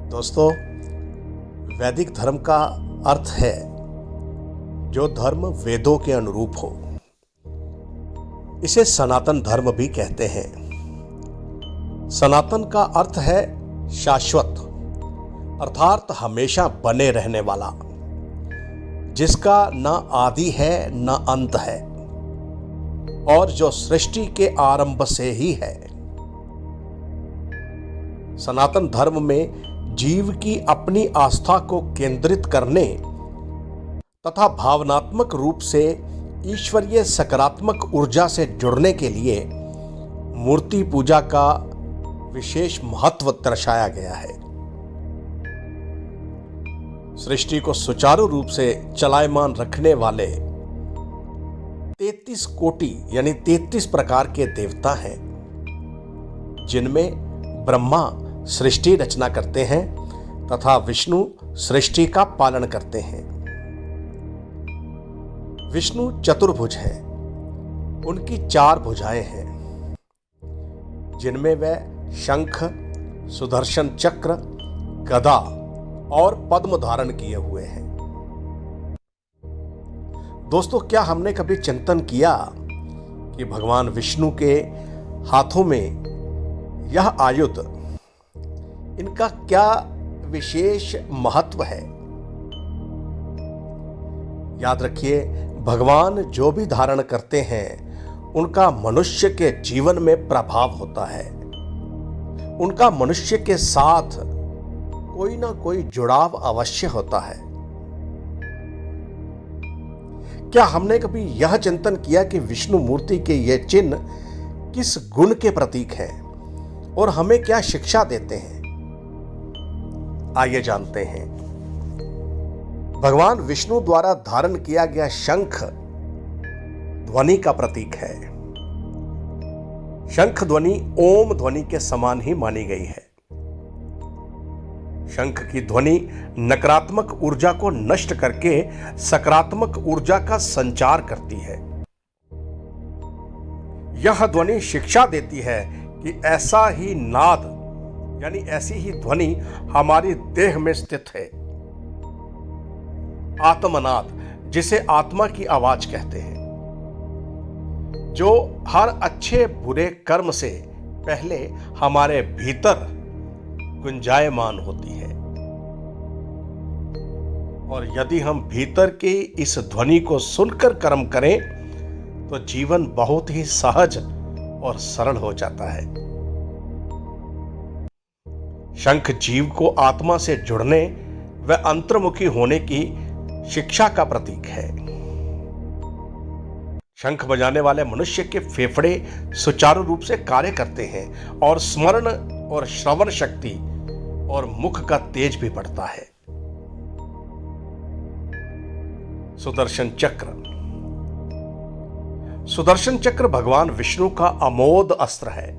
दोस्तों, वैदिक धर्म का अर्थ है जो धर्म वेदों के अनुरूप हो। इसे सनातन धर्म भी कहते हैं। सनातन का अर्थ है शाश्वत, अर्थात हमेशा बने रहने वाला, जिसका न आदि है न अंत है और जो सृष्टि के आरंभ से ही है। सनातन धर्म में जीव की अपनी आस्था को केंद्रित करने तथा भावनात्मक रूप से ईश्वरीय सकारात्मक ऊर्जा से जुड़ने के लिए मूर्ति पूजा का विशेष महत्व दर्शाया गया है। सृष्टि को सुचारू रूप से चलायमान रखने वाले 33 कोटि यानी 33 प्रकार के देवता हैं, जिनमें ब्रह्मा सृष्टि रचना करते हैं तथा विष्णु सृष्टि का पालन करते हैं। विष्णु चतुर्भुज है। उनकी 4 भुजाएं हैं, जिनमें वह शंख, सुदर्शन चक्र, गदा और पद्म धारण किए हुए हैं। दोस्तों, क्या हमने कभी चिंतन किया कि भगवान विष्णु के हाथों में यह आयुध, इनका क्या विशेष महत्व है? याद रखिए, भगवान जो भी धारण करते हैं उनका मनुष्य के जीवन में प्रभाव होता है। उनका मनुष्य के साथ कोई ना कोई जुड़ाव अवश्य होता है। क्या हमने कभी यह चिंतन किया कि विष्णु मूर्ति के ये चिन्ह किस गुण के प्रतीक हैं और हमें क्या शिक्षा देते हैं? आइए जानते हैं। भगवान विष्णु द्वारा धारण किया गया शंख ध्वनि का प्रतीक है। शंख ध्वनि ओम ध्वनि के समान ही मानी गई है। शंख की ध्वनि नकारात्मक ऊर्जा को नष्ट करके सकारात्मक ऊर्जा का संचार करती है। यह ध्वनि शिक्षा देती है कि ऐसा ही नाद यानी ऐसी ही ध्वनि हमारी देह में स्थित है। आत्मनाद, जिसे आत्मा की आवाज कहते हैं, जो हर अच्छे बुरे कर्म से पहले हमारे भीतर गुंजायमान होती है। और यदि हम भीतर की इस ध्वनि को सुनकर कर्म करें तो जीवन बहुत ही सहज और सरल हो जाता है। शंख जीव को आत्मा से जुड़ने व अंतर्मुखी होने की शिक्षा का प्रतीक है। शंख बजाने वाले मनुष्य के फेफड़े सुचारू रूप से कार्य करते हैं और स्मरण और श्रवण शक्ति और मुख का तेज भी बढ़ता है। सुदर्शन चक्र। सुदर्शन चक्र भगवान विष्णु का अमोघ अस्त्र है,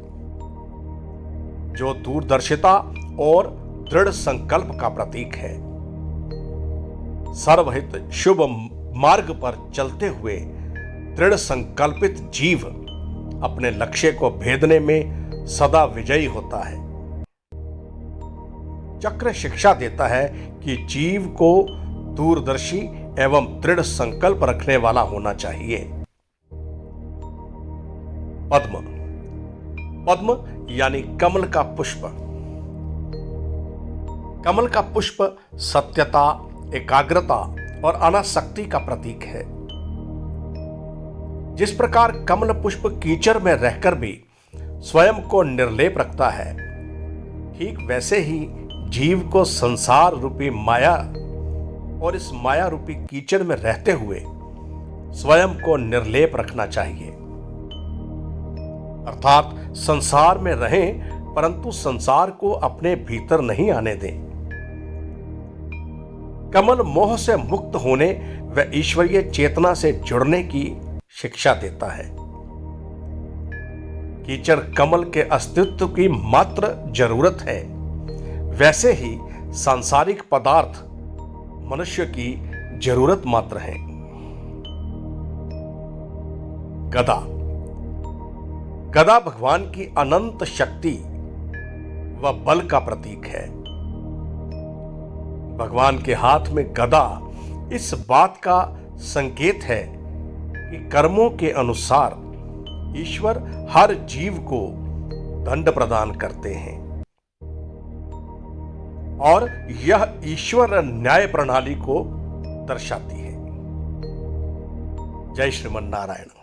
जो दूरदर्शिता और दृढ़ संकल्प का प्रतीक है। सर्वहित शुभ मार्ग पर चलते हुए दृढ़ संकल्पित जीव अपने लक्ष्य को भेदने में सदा विजयी होता है। चक्र शिक्षा देता है कि जीव को दूरदर्शी एवं दृढ़ संकल्प रखने वाला होना चाहिए। पद्म। पद्म यानी कमल का पुष्प। कमल का पुष्प सत्यता, एकाग्रता और अनासक्ति का प्रतीक है। जिस प्रकार कमल पुष्प कीचड़ में रहकर भी स्वयं को निर्लेप रखता है, ठीक वैसे ही जीव को संसार रूपी माया और इस माया रूपी कीचड़ में रहते हुए स्वयं को निर्लेप रखना चाहिए। अर्थात संसार में रहें परंतु संसार को अपने भीतर नहीं आने दें। कमल मोह से मुक्त होने व ईश्वरीय चेतना से जुड़ने की शिक्षा देता है। कीचड़ कमल के अस्तित्व की मात्र जरूरत है, वैसे ही सांसारिक पदार्थ मनुष्य की जरूरत मात्र है। गदा। गदा भगवान की अनंत शक्ति व बल का प्रतीक है। भगवान के हाथ में गदा इस बात का संकेत है कि कर्मों के अनुसार ईश्वर हर जीव को दंड प्रदान करते हैं और यह ईश्वर न्याय प्रणाली को दर्शाती है। जय श्रीमन नारायण।